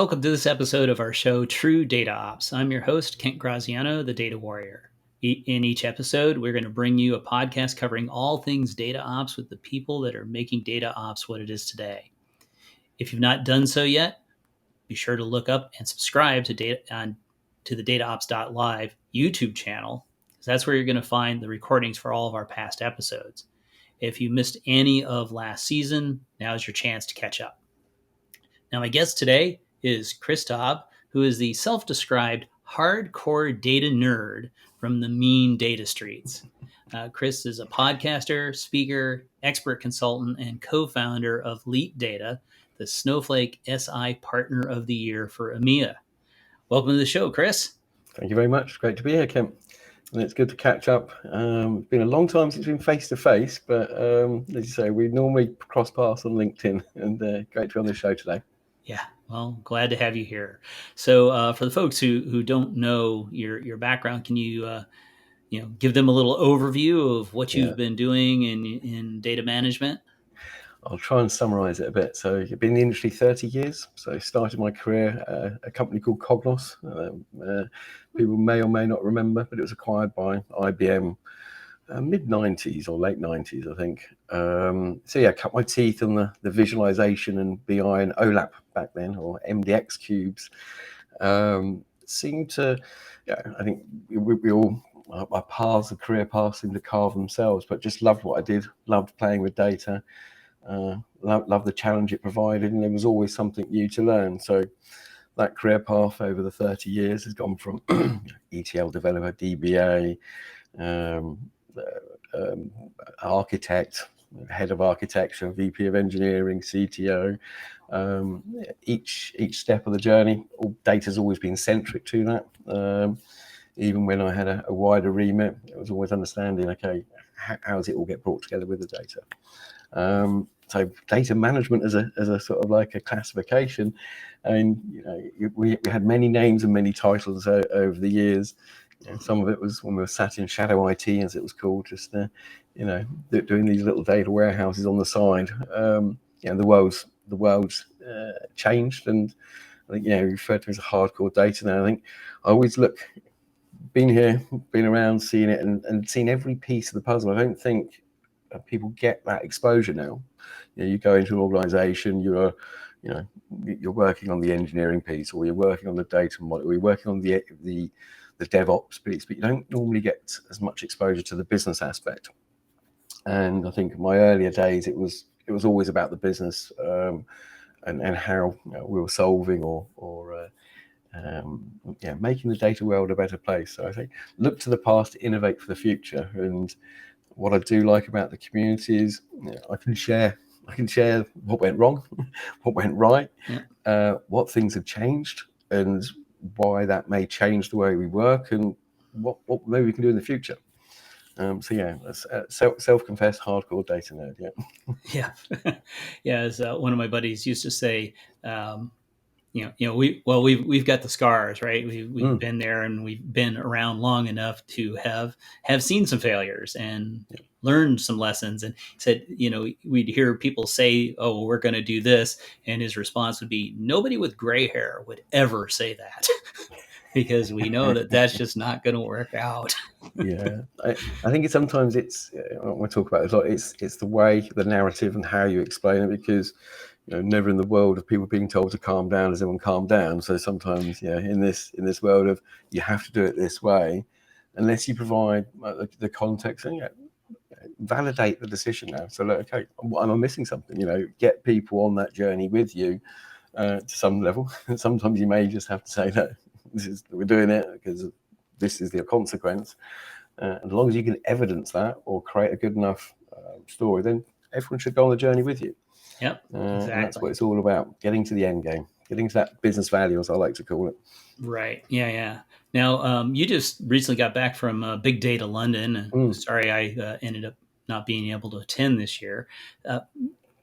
Welcome to this episode of our show, True Data Ops. I'm your host, Kent Graziano, the Data Warrior. In each episode, we're going to bring you a podcast covering all things data ops with the people that are making data ops what it is today. If you've not done so yet, be sure to look up and subscribe to the DataOps.live YouTube channel, because that's where you're going to find the recordings for all of our past episodes. If you missed any of last season, now's your chance to catch up. Now, my guest today is Chris Tabb, who is the self-described hardcore data nerd from the mean data streets. Chris is a podcaster, speaker, expert consultant, and co-founder of Leap Data, the Snowflake SI Partner of the Year for EMEA. Welcome to the show, Chris. Thank you very much. Great to be here, Kim. And it's good to catch up. It's been a long time since we've been face-to-face, but as you say, we normally cross paths on LinkedIn, and great to be on the show today. Yeah, well, glad to have you here. So for the folks who don't know your background, can you give them a little overview of what you've been doing in data management? I'll try and summarize it a bit. So I've been in the industry 30 years. So I started my career at a company called Cognos. People may or may not remember, but it was acquired by IBM mid-90s or late 90s, I think. Cut my teeth on the visualization and BI and OLAP back then, or MDX cubes. Seemed to, I think we all, our paths, the career paths seemed to carve themselves, but just loved what I did, loved playing with data, loved the challenge it provided, and there was always something new to learn. So that career path over the 30 years has gone from ETL developer, DBA, architect, head of architecture, VP of engineering, CTO. Each step of the journey, data's always been centric to that. Even when I had a wider remit, it was always understanding, okay, how does it all get brought together with the data? So data management as a sort of like a classification. I mean, we had many names and many titles over the years. Some of it was when we were sat in shadow IT, as it was called, just doing these little data warehouses on the side. The world's changed, and I think referred to as a hardcore data now. I think I always been here, been around, seen it, and seen every piece of the puzzle. I don't think people get that exposure now. You go into an organization, you're working on the engineering piece, or you're working on the data model, or you're working on the DevOps piece, but you don't normally get as much exposure to the business aspect. And I think in my earlier days, it was always about the business and how we were solving or making the data world a better place. So I think look to the past to innovate for the future. And what I do like about the community is I can share what went wrong, what went right, what things have changed, and why that may change the way we work, and what maybe we can do in the future. Self-confessed hardcore data nerd. As one of my buddies used to say, we've got the scars, right? We've been there, and we've been around long enough to have seen some failures and learned some lessons. And he said, we'd hear people say, "Oh, we're going to do this," and his response would be, "Nobody with gray hair would ever say that." Because we know that's just not going to work out. I think sometimes we talk about it a lot. It's the way, the narrative, and how you explain it. Because never in the world of people being told to calm down has everyone calmed down. So sometimes, in this world of you have to do it this way, unless you provide the context and validate the decision now. So okay, am I missing something? Get people on that journey with you to some level. And sometimes you may just have to say no. We're doing it because this is the consequence. As long as you can evidence that or create a good enough story, then everyone should go on the journey with you. Yep, exactly. And that's what it's all about, getting to the end game, getting to that business value, as I like to call it. Right. Yeah. Now, you just recently got back from Big Data London. Sorry, I ended up not being able to attend this year.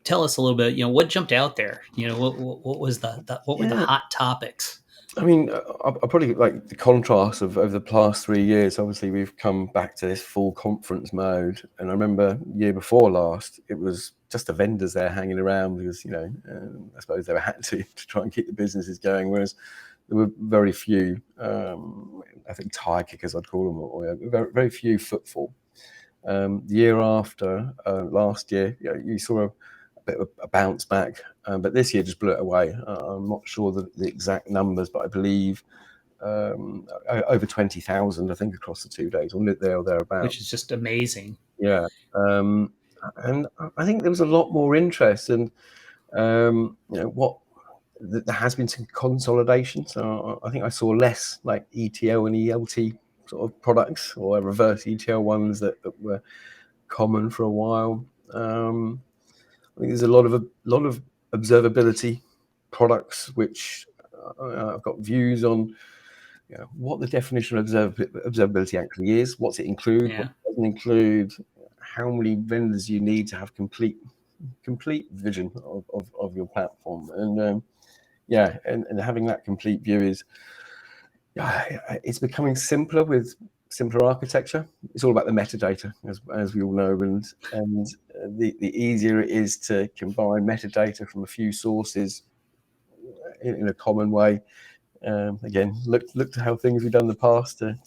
Tell us a little bit, what jumped out there? What was what were the hot topics? I mean, I probably like the contrast of over the past 3 years. Obviously, we've come back to this full conference mode. And I remember year before last, it was just the vendors there hanging around because, I suppose they had to try and keep the businesses going, whereas there were very few, I think tire kickers I'd call them, or very, very few footfall. The year after, last year, you saw a bit of a bounce back, but this year just blew it away. I'm not sure the exact numbers, but I believe over 20,000, I think, across the 2 days, or there or thereabouts. Which is just amazing. Yeah. And I think there was a lot more interest, and there has been some consolidation. So I think I saw less like ETL and ELT sort of products, or reverse ETL ones that were common for a while. I think there's a lot of observability products which I've got views on. What the definition of observability actually is, what's it include, what it doesn't include, how many vendors you need to have complete vision of your platform, and and having that complete view is, it's becoming simpler with simpler architecture. It's all about the metadata, as we all know, and the easier it is to combine metadata from a few sources in a common way. Again, look to how things we've done in the past to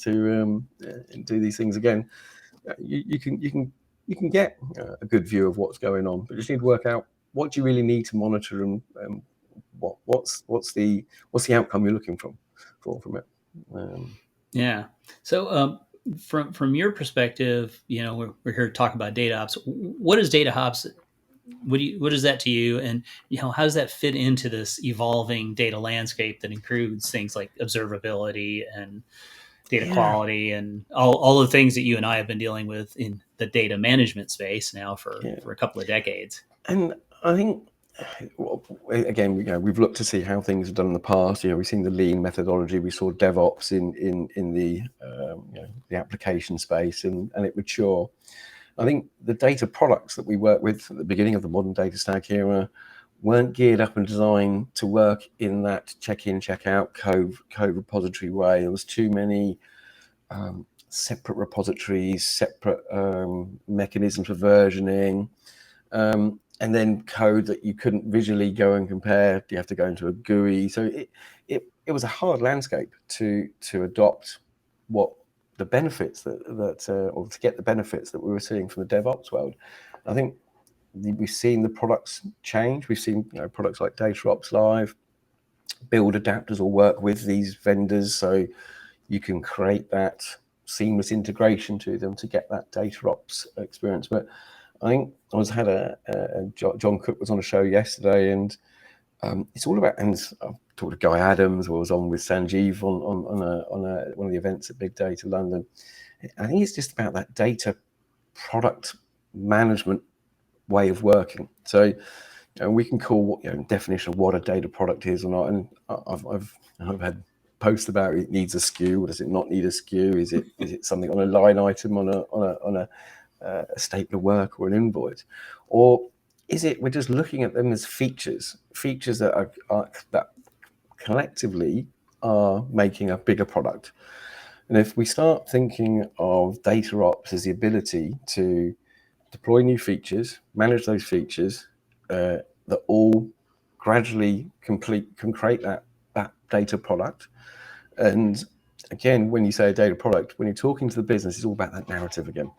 do these things again. You can get a good view of what's going on, but you just need to work out what do you really need to monitor, and what's the outcome you're looking from it. So from your perspective, we're here to talk about DataOps. What is DataOps? What is that to you? And how does that fit into this evolving data landscape that includes things like observability and data quality and all the things that you and I have been dealing with in the data management space now for a couple of decades? And I think, again, we've looked to see how things are done in the past. We've seen the lean methodology, we saw DevOps in the application space, and it matured. I think the data products that we work with at the beginning of the modern data stack era weren't geared up and designed to work in that check-in, check-out code repository way. There was too many separate repositories, separate mechanisms for versioning, and then code that you couldn't visually go and compare. You have to go into a GUI. So it was a hard landscape to adopt what the benefits or to get the benefits that we were seeing from the DevOps world. I think we've seen the products change. We've seen products like DataOps.live build adapters or work with these vendors, so you can create that seamless integration to them to get that DataOps experience. But I think John Cook was on a show yesterday, and it's all about, and I talked to Guy Adams, or was on with Sanjeev on one of the events at Big Data London. I think it's just about that data product management way of working. So we can call definition of what a data product is or not, and I've had posts about it needs a SKU, or does it not need a SKU? Is it something on a line item on a statement of work or an invoice, or is it we're just looking at them as features that are that collectively are making a bigger product? And if we start thinking of data ops as the ability to deploy new features, manage those features, that all gradually can create that data product. And again, when you say a data product, when you're talking to the business, it's all about that narrative again.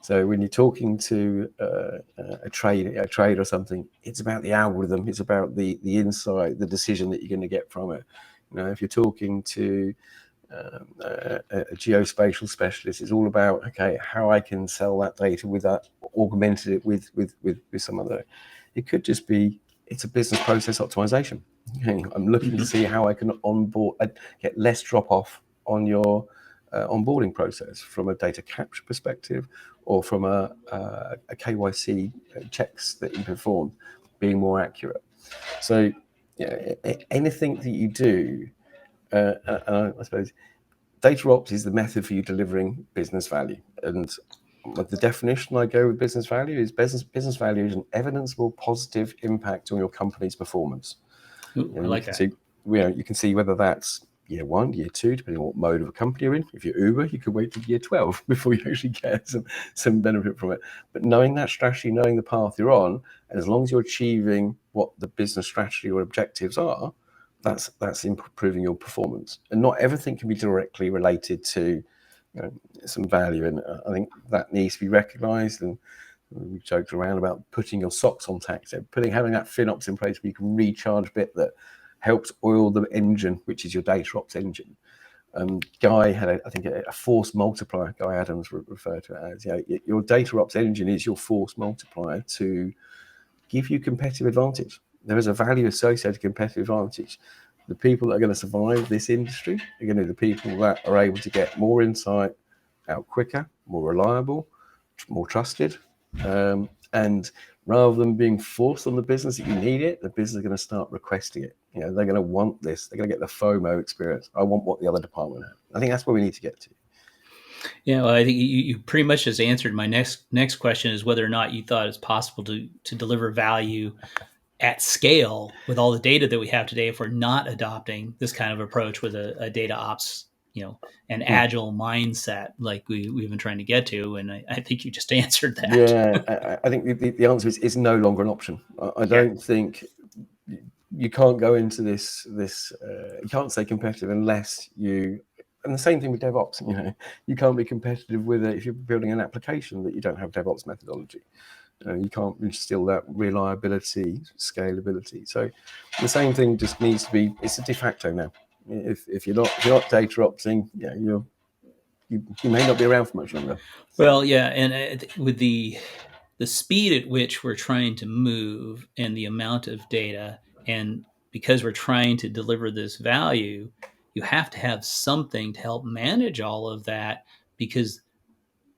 So when you're talking to a trade or something, it's about the algorithm, it's about the insight, the decision that you're going to get from it. If you're talking to a geospatial specialist, it's all about how I can sell that data with that, augmented it with some other. It could just be it's a business process optimization. I'm looking to see how I can onboard, get less drop off on your onboarding process from a data capture perspective, or from a KYC checks that you perform being more accurate. So anything that you do, I suppose data ops is the method for you delivering business value. And the definition I go with business value is business value is an evidenceable positive impact on your company's performance. Ooh, I like that. You can see whether that's year 1, year 2, depending on what mode of a company you're in. If you're Uber, you could wait till year 12 before you actually get some benefit from it. But knowing that strategy, knowing the path you're on, and as long as you're achieving what the business strategy or objectives are, that's improving your performance. And not everything can be directly related to some value. And I think that needs to be recognized. And we joked around about putting your socks on tax, having that FinOps in place where you can recharge bit that helps oil the engine, which is your DataOps engine. Guy had, I think, a force multiplier. Guy Adams referred to it as, your DataOps engine is your force multiplier to give you competitive advantage. There is a value associated with competitive advantage. The people that are going to survive this industry are going to be the people that are able to get more insight out quicker, more reliable, more trusted. And rather than being forced on the business that you need it, the business is going to start requesting it. They're going to want this. They're going to get the FOMO experience. I want what the other department has. I think that's where we need to get to. Yeah, well, I think you pretty much just answered my next question, is whether or not you thought it's possible to deliver value at scale with all the data that we have today if we're not adopting this kind of approach with a data ops, an agile mindset like we've been trying to get to. And I think you just answered that. Yeah, I think the answer is it's no longer an option. I don't think you can't go into this you can't stay competitive unless you, and the same thing with DevOps, you can't be competitive with it if you're building an application that you don't have DevOps methodology. You can't instill that reliability, scalability. So the same thing just needs to be, it's a de facto now. If you're not DataOpsing, you may not be around for much longer. Well, yeah, and with the speed at which we're trying to move and the amount of data, and because we're trying to deliver this value, you have to have something to help manage all of that, because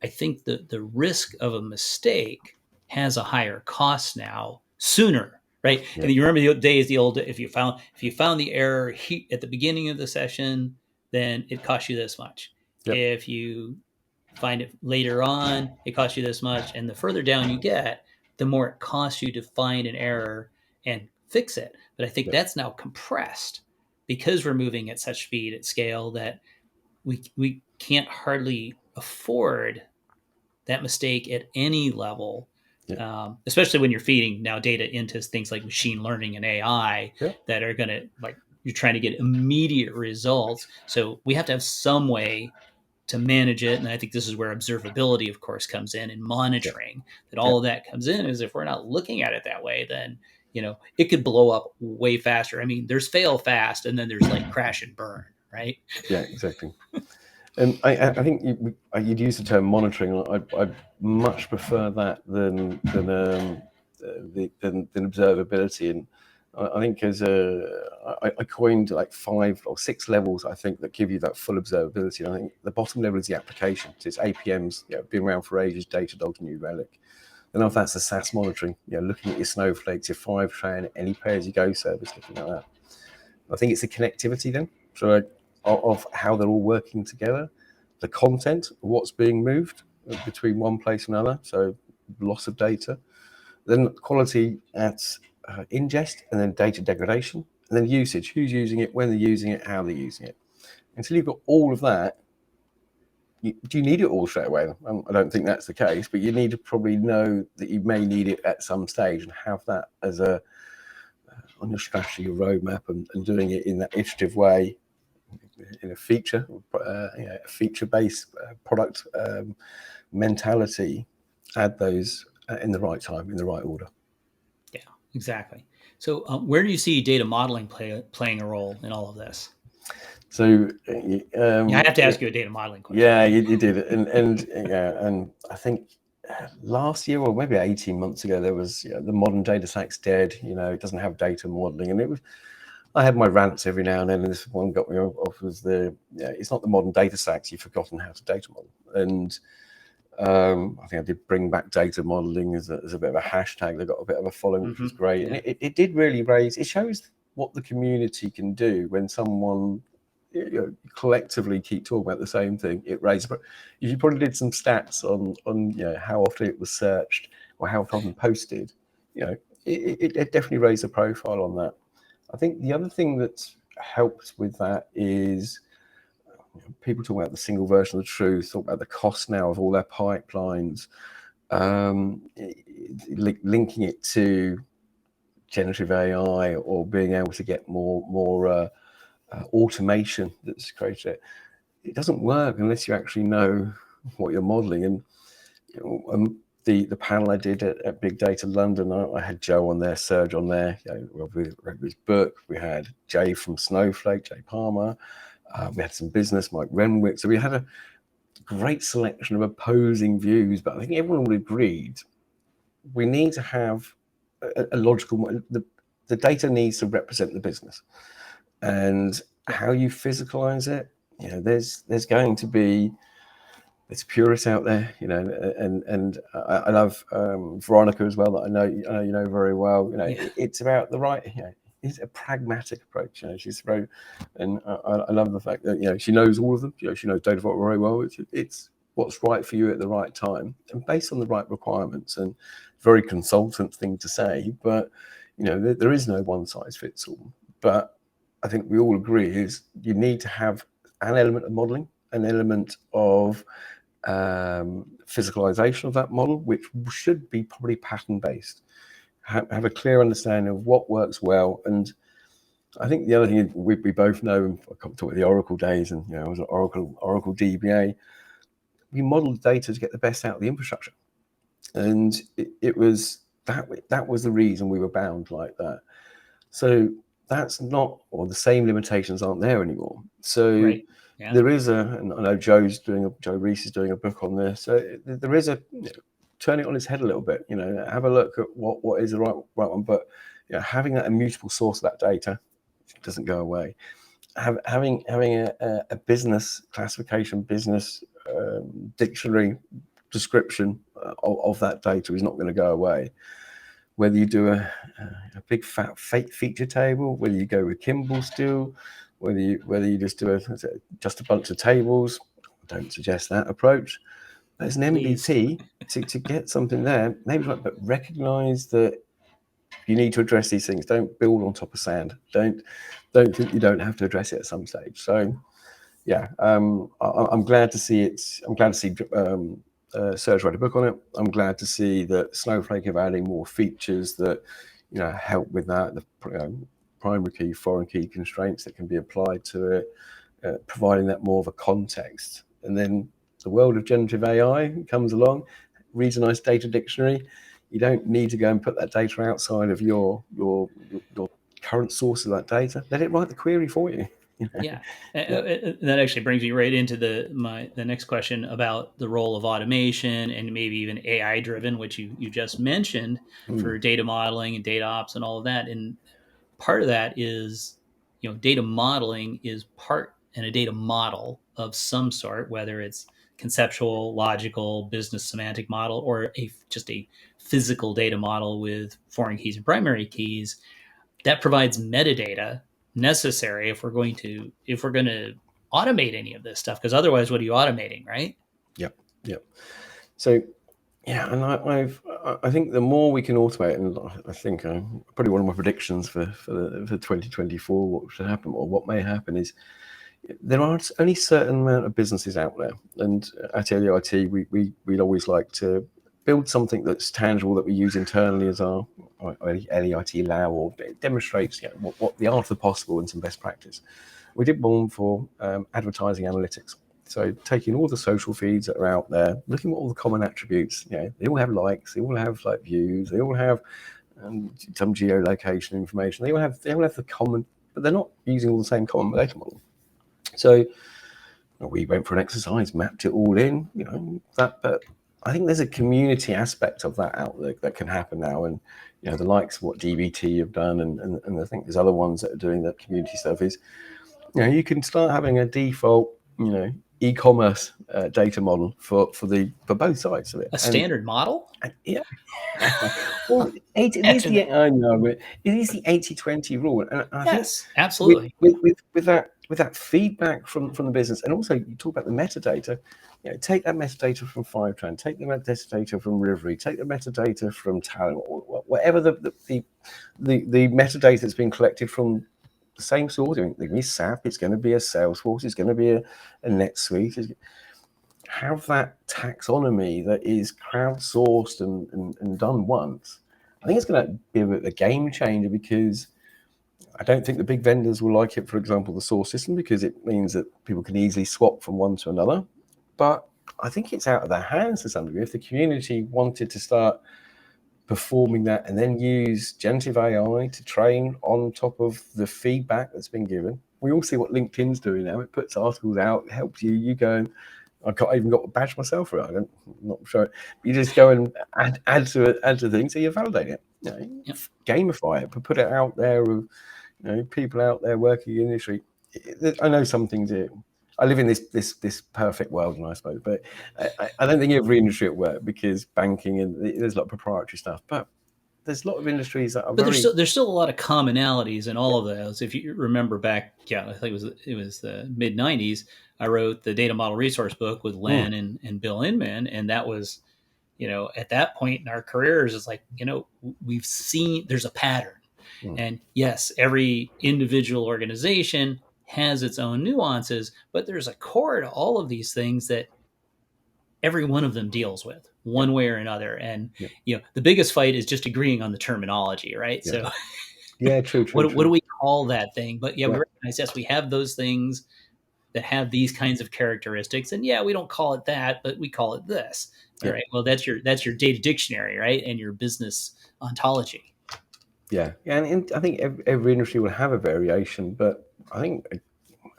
I think the risk of a mistake has a higher cost now sooner, right? Yeah. And you remember the days, if you found the error at the beginning of the session, then it costs you this much. Yep. If you find it later on, it costs you this much. And the further down you get, the more it costs you to find an error and fix it. But I think that's now compressed because we're moving at such speed at scale that we can't hardly afford that mistake at any level. Especially when you're feeding now data into things like machine learning and AI that are going to, like, you're trying to get immediate results. So we have to have some way to manage it. And I think this is where observability, of course, comes in, and monitoring that all of that comes in. Is if we're not looking at it that way, then, it could blow up way faster. I mean, there's fail fast, and then there's like crash and burn, right? Yeah, exactly. And I think you'd use the term monitoring. I'd much prefer that than observability. And I think I coined like 5 or 6 levels, I think, that give you that full observability. And I think the bottom level is the application. So it's APMs, been around for ages, Datadog, New Relic. Then after that's the SaaS monitoring, looking at your Snowflakes, your Fivetran, any pay-as-you-go service, looking at that. I think it's the connectivity then. So of how they're all working together, the content, what's being moved between one place and another, so loss of data, then quality at ingest, and then data degradation, and then usage, who's using it, when they're using it, how they're using it. Until you've got all of that, do you need it all straight away? I don't think that's the case, but you need to probably know that you may need it at some stage and have that as on your strategy, your roadmap, and doing it in that iterative way, in a feature-based product mentality. Add those in the right time, in the right order. Yeah, exactly. So where do you see data modeling playing a role in all of this? So I have to ask you a data modeling question. Yeah, you did, and I think last year, or maybe 18 months ago, there was the modern data stack's dead. It doesn't have data modeling, and I had my rants every now and then, and this one got me off, was it's not the modern data stacks, you've forgotten how to data model. And I think I did bring back data modeling as a bit of a hashtag that got a bit of a following, which was great. And it did really it shows what the community can do when someone collectively keep talking about the same thing. It raised, but if you probably did some stats on how often it was searched or how often posted, it definitely raised a profile on that. I think the other thing that helped with that is people talk about the single version of the truth, talk about the cost now of all their pipelines, linking it to generative AI or being able to get more automation that's created. It doesn't work unless you actually know what you're modeling. And the panel I did at Big Data London, I had Joe on there, Serge on there. We read his book. We had Jay from Snowflake, Jay Palmer. We had some business, Mike Renwick. So we had a great selection of opposing views, but I think everyone would agreed we need to have a logical. The data needs to represent the business, and how you physicalize it. There's going to be. There's purists out there, and I love Veronica as well, that I know you know very well. It's about the right. It's a pragmatic approach. She's very, and I love the fact that she knows all of them. She knows DataOps very well. It's what's right for you at the right time and based on the right requirements. And very consultant thing to say, but there is no one size fits all. But I think we all agree is you need to have an element of modeling, an element of physicalization of that model, which should be probably pattern based. Have a clear understanding of what works well. And I think the other thing we both know, I talk about the Oracle days, and I was an Oracle DBA. We modeled data to get the best out of the infrastructure, and it was that was the reason we were bound like that. So that's not, or the same limitations aren't there anymore. So right. Yeah. There is and I know Joe Reese is doing a book on this. So there is turn it on its head a little bit. Have a look at what is the right one. But having that immutable source of that data doesn't go away. Having a business classification, business dictionary description of that data is not going to go away. Whether you do a big fat fake feature table, whether you go with Kimball still, whether you just do just a bunch of tables, I don't suggest that approach. There's an MVP to get something there, maybe right, but recognize that you need to address these things. Don't build on top of sand. Don't think you don't have to address it at some stage. So yeah, I'm glad to see it. I'm glad to see Serge write a book on it. I'm glad to see that Snowflake are adding more features that help with that. The primary key, foreign key constraints that can be applied to it, providing that more of a context. And then the world of generative AI comes along, reads a nice data dictionary. You don't need to go and put that data outside of your current source of that data. Let it write the query for you. Yeah. That actually brings me right into the next question about the role of automation and maybe even AI driven, which you just mentioned for data modeling and data ops and all of that. And part of that is, data modeling is part in a data model of some sort, whether it's conceptual, logical, business semantic model, or just a physical data model with foreign keys and primary keys that provides metadata necessary if we're going to automate any of this stuff, because otherwise what are you automating, right? Yep. So yeah, and I think the more we can automate, and I think probably one of my predictions for 2024, what should happen or what may happen is there are only a certain amount of businesses out there, and at LEIT we'd always like to build something that's tangible that we use internally as our LEIT lab, or it demonstrates what the art of the possible and some best practice. We did one for advertising analytics. So taking all the social feeds that are out there, looking at all the common attributes. They all have likes, they all have views, they all have some geolocation information. They all have the common, but they're not using all the same common data model. So we went for an exercise, mapped it all in, but I think there's a community aspect of that out there that can happen now. And, the likes of what DBT have done, and I think there's other ones that are doing that community stuff is, you can start having a default, e-commerce data model for both sides of it. A standard model? Yeah. Well, it is the 80-20 rule. And I yes, think absolutely. With that feedback from the business, and also you talk about the metadata. Take that metadata from Fivetran, take the metadata from Rivery, take the metadata from Talent, or whatever the metadata that's been collected from the same sort. It's going to be SAP, it's going to be a Salesforce, it's going to be a NetSuite. Have that taxonomy that is crowdsourced and done once. I think it's going to be a game changer, because I don't think the big vendors will like it, for example, the source system, because it means that people can easily swap from one to another. But I think it's out of their hands to some degree. If the community wanted to start performing that and then use generative AI to train on top of the feedback that's been given. We all see what LinkedIn's doing now. It puts articles out, it helps you. You go and I even got a badge myself for it. I'm not sure. You just go and add to things, so you validate it. Gamify it, but put it out there with people out there working in the industry. I know some things here. I live in this perfect world, I suppose, but I don't think every industry will work, because banking and there's a lot of proprietary stuff. But there's a lot of industries that are there's still a lot of commonalities in all of those. If you remember back, I think it was the mid '90s. I wrote the data model resource book with Len and Bill Inman, and that was, at that point in our careers, it's like, we've seen there's a pattern. And yes, every individual organization has its own nuances, but there's a core to all of these things that every one of them deals with one way or another. And, the biggest fight is just agreeing on the terminology, right? Yeah. So true. What do we call that thing? But we recognize, yes, we have those things that have these kinds of characteristics. And we don't call it that, but we call it this. All right. Well, that's your data dictionary, right? And your business ontology. Yeah. And I think every industry will have a variation, but I think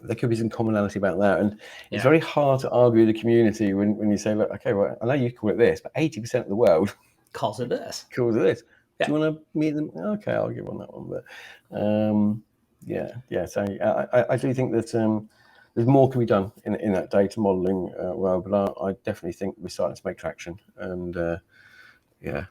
there could be some commonality about that. And it's very hard to argue with the community when you say, look, okay, well, I know you call it this, but 80% of the world calls it this. Do you want to meet them? Okay, I'll give on that one. But so I do think that there's more can be done in that data modeling world, but I definitely think we're starting to make traction and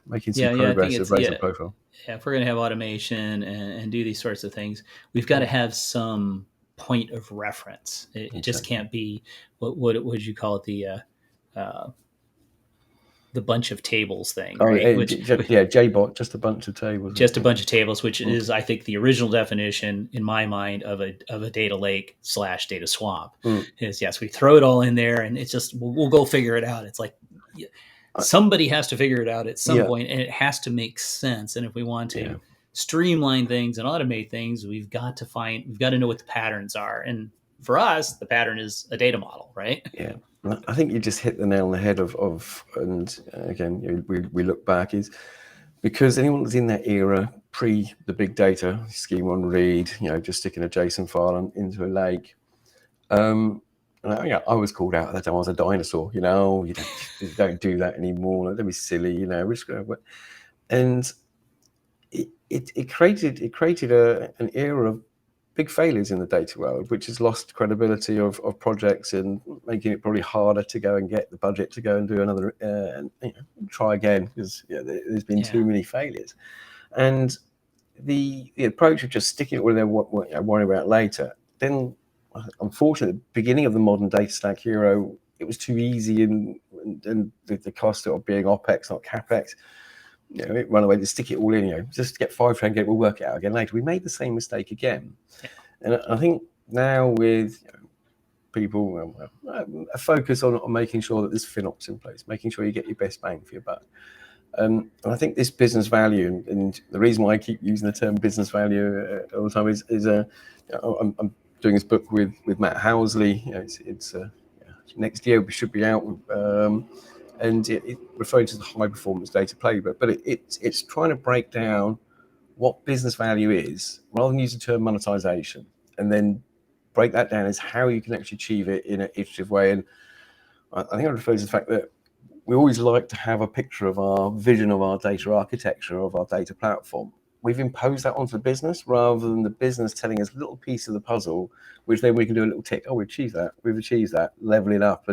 making some progress to raise the profile. Yeah, if we're going to have automation and do these sorts of things, we've got to have some point of reference. It just can't be what would you call it, the bunch of tables thing, right? JBot, just a bunch of tables. Just a bunch of tables, which is, I think, the original definition in my mind of a data lake / data swamp. Is yes, we throw it all in there, and it's just we'll go figure it out. It's like somebody has to figure it out at some point, and it has to make sense. And if we want to streamline things and automate things, we've got to know what the patterns are. And for us, the pattern is a data model, right? Yeah. I think you just hit the nail on the head of and again, we look back, is because anyone that's in that era pre the big data schema on read, just sticking a JSON file into a lake. I was called out at that time. I was a dinosaur, you don't do that anymore. Don't be silly, and it created an era of big failures in the data world, which has lost credibility of projects and making it probably harder to go and get the budget to go and do another and try again, because there's been too many failures. And the approach of just sticking it where they're worrying about later, then unfortunately, the beginning of the modern data stack hero, it was too easy, and the cost of being OPEX, not CAPEX. It run away to stick it all in, just get $5,000, we'll work it out again later. We made the same mistake again. And I think now with people, a focus on making sure that there's FinOps in place, making sure you get your best bang for your buck. And I think this business value, and the reason why I keep using the term business value all the time is I'm doing this book with Matt Housley. It's next year we should be out. And it refers to the high performance data playbook, but it's trying to break down what business value is, rather than use the term monetization, and then break that down as how you can actually achieve it in an iterative way. And I think it refers to the fact that we always like to have a picture of our vision of our data architecture, of our data platform. We've imposed that onto the business, rather than the business telling us a little piece of the puzzle, which then we can do a little tick. Oh, we've achieved that, level it up,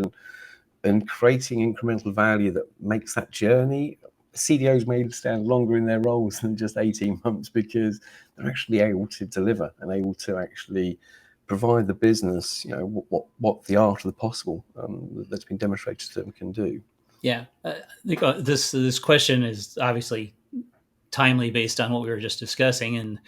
and creating incremental value that makes that journey. CDOs may stand longer in their roles than just 18 months, because they're actually able to deliver and able to actually provide the business, what the art of the possible that's been demonstrated to them can do. Yeah, I think this question is obviously timely based on what we were just discussing. And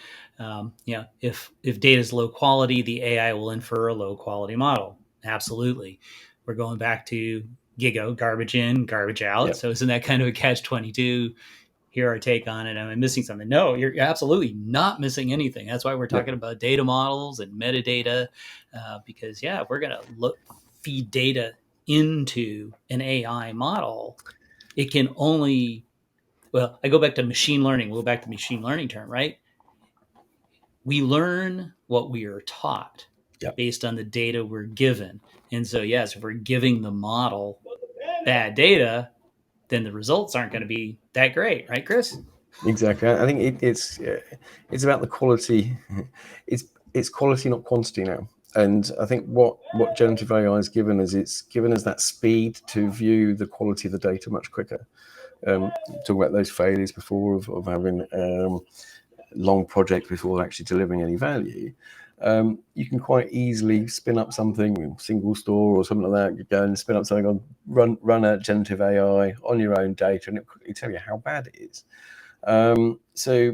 if data is low quality, the AI will infer a low quality model. Absolutely, we're going back to GIGO, garbage in, garbage out. Yep. So isn't that kind of a catch-22? Here our take on it. Am I missing something? No, you're absolutely not missing anything. That's why we're talking about data models and metadata, because if we're going to feed data into an AI model, it can only, I go back to machine learning. We'll go back to the machine learning term, right? We learn what we are taught based on the data we're given. And so, yes, if we're giving the model bad data, then the results aren't going to be that great, right, Chris? Exactly. I think it's about the quality. It's quality, not quantity now. And I think what generative AI has given us, it's given us that speed to view the quality of the data much quicker. Talk about those failures before of having long projects before actually delivering any value. You can quite easily spin up something, single store or something like that. You go and spin up something on run a generative AI on your own data, and it'll tell you how bad it is. So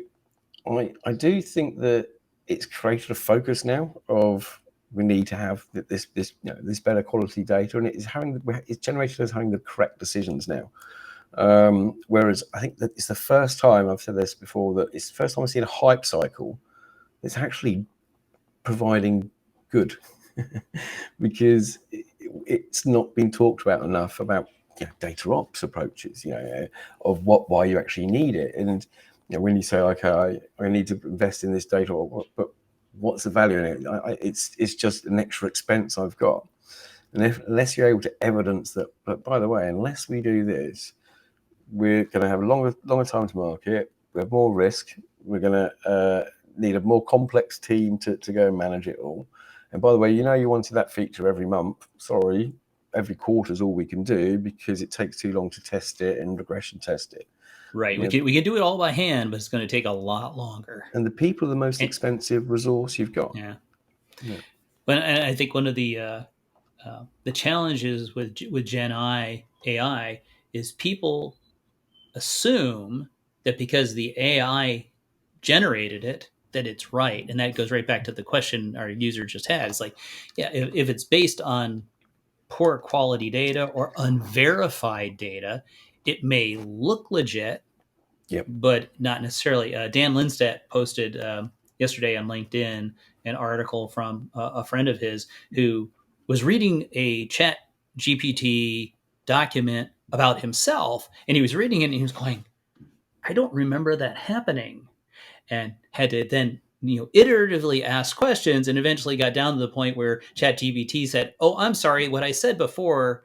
I do think that it's created a focus now of we need to have this better quality data, and it's generated us having the correct decisions now. Whereas I think that it's the first time, I've said this before, that it's the first time I've seen a hype cycle that's actually providing good because it's not been talked about enough about data ops approaches, of why you actually need it. And when you say, okay, I need to invest in this data, but what's the value in it? It's just an extra expense I've got. And unless you're able to evidence that, but by the way, unless we do this, we're going to have a longer time to market. We have more risk. We're going to need a more complex team to go and manage it all. And by the way, you wanted that feature every month. Sorry, every quarter is all we can do because it takes too long to test it and regression test it. Right. We can do it all by hand, but it's going to take a lot longer. And the people are the most expensive resource you've got. Yeah. But I think one of the challenges with Gen AI is people assume that because the AI generated it, that it's right. And that goes right back to the question our user just had. It's like, if it's based on poor quality data or unverified data, it may look legit, but not necessarily. Dan Lindstedt posted yesterday on LinkedIn an article from a friend of his who was reading a chat GPT document about himself, and he was reading it and he was going, I don't remember that happening, and had to then iteratively ask questions, and eventually got down to the point where ChatGPT said, oh, I'm sorry, what I said before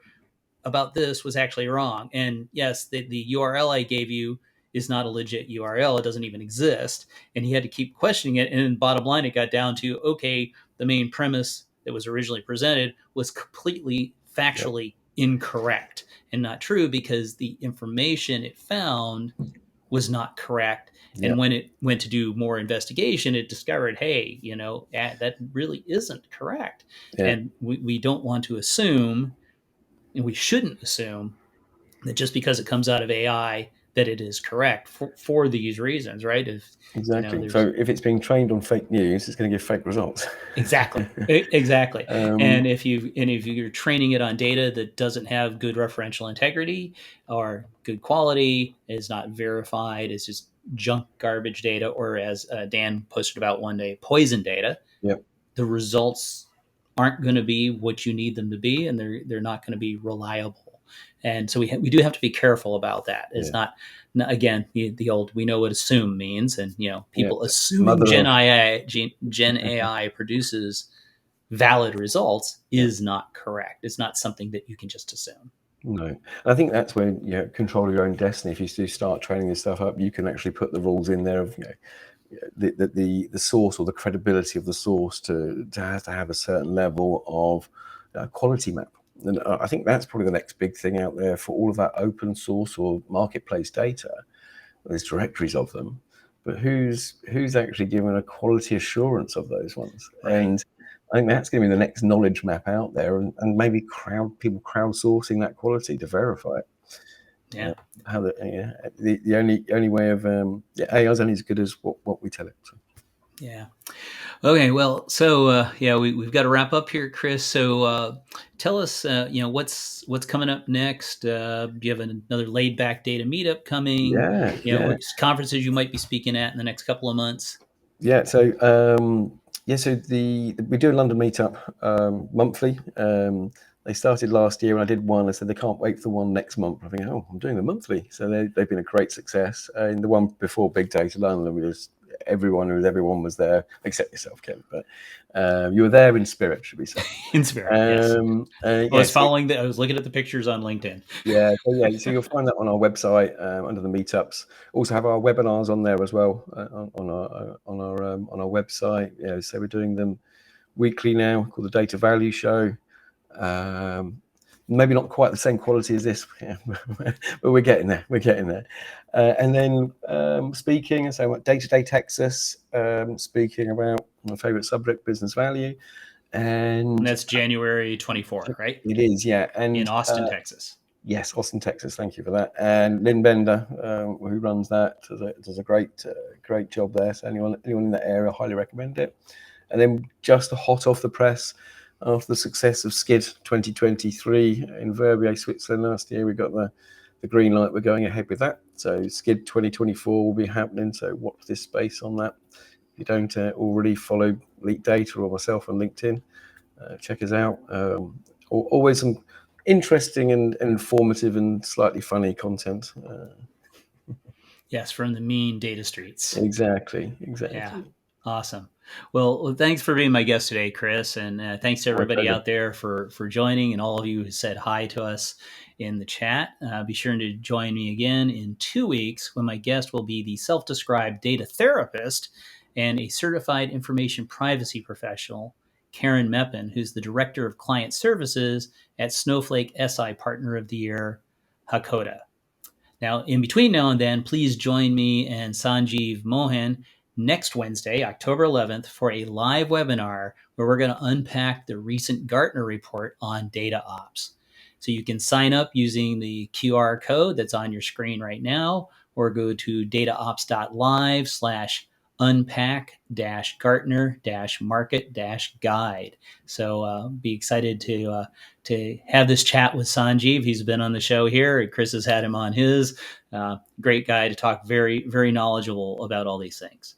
about this was actually wrong. And yes, the URL I gave you is not a legit URL. It doesn't even exist. And he had to keep questioning it. And then bottom line, it got down to, okay, the main premise that was originally presented was completely factually incorrect and not true because the information it found was not correct. And when it went to do more investigation, it discovered, hey, that really isn't correct. And we don't want to assume, and we shouldn't assume, that just because it comes out of AI that it is correct for these reasons, right? Exactly. So if it's being trained on fake news, it's going to give fake results. Exactly. And if you're training it on data that doesn't have good referential integrity or good quality, is not verified, it's just junk garbage data, or as Dan posted about one day, poison data, the results aren't going to be what you need them to be, and they're not going to be reliable. And so we do have to be careful about that. It's not again the old we know what assume means, and people assuming Gen AI produces valid results is not correct. It's not something that you can just assume. No, I think that's when you control your own destiny. If you do start training this stuff up, you can actually put the rules in there of the source or the credibility of the source to have a certain level of quality map. And I think that's probably the next big thing out there for all of that open source or marketplace data. There's directories of them, but who's actually given a quality assurance of those ones? Right. And I think that's going to be the next knowledge map out there, and maybe people crowdsourcing that quality to verify it. Yeah. How the only way of AI is only as good as what we tell it. So. Yeah. Okay. Well, so we've got to wrap up here, Chris. So tell us, what's coming up next. Do you have another laid back data meetup coming? Yeah. Conferences you might be speaking at in the next couple of months. Yeah. So so we do a London meetup monthly. They started last year, and I did one. I said they can't wait for one next month. I think, oh, I'm doing the monthly, so they've been a great success. And the one before Big Data London, everyone was there except yourself, Ken. But you were there in spirit, should we say? In spirit, yes. I was So, I was looking at the pictures on LinkedIn. so you'll find that on our website under the meetups. Also have our webinars on there as well on our website. Yeah, so we're doing them weekly now, called the Data Value Show. Maybe not quite the same quality as this, but we're getting there. And then speaking, so Day-to-Day Texas, speaking about my favorite subject, business value. And And that's January 24, right? it is, yeah. And In Austin, Texas. yes, Austin, Texas. Thank you for that. And Lynn Bender, who runs that, does a great job there. So anyone in that area, highly recommend it. And then just hot off the press, after the success of Skid 2023 in Verbier, Switzerland last year, we got the green light. We're going ahead with that. So Skid 2024 will be happening. So watch this space on that. If you don't already follow Leak Data or myself on LinkedIn, check us out. Always some interesting and informative and slightly funny content. Yes, from the mean data streets. Exactly. Yeah. Awesome. Well, thanks for being my guest today, Chris, and thanks to everybody out there for joining, and all of you who said hi to us in the chat. Be sure to join me again in 2 weeks when my guest will be the self-described data therapist and a certified information privacy professional, Karen Meppen, who's the director of client services at Snowflake SI Partner of the Year, Hakoda. Now, in between now and then, please join me and Sanjeev Mohan next Wednesday, October 11th, for a live webinar where we're going to unpack the recent Gartner report on DataOps. So you can sign up using the QR code that's on your screen right now, or go to DataOps.live/unpack-Gartner-market-guide. So be excited to have this chat with Sanjeev. He's been on the show here. Chris has had him on his. Great guy to talk, very, very knowledgeable about all these things.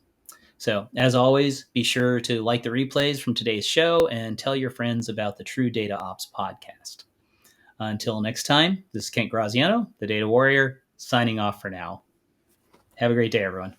So, as always, be sure to like the replays from today's show and tell your friends about the True Data Ops podcast. Until next time, this is Kent Graziano, the Data Warrior, signing off for now. Have a great day, everyone.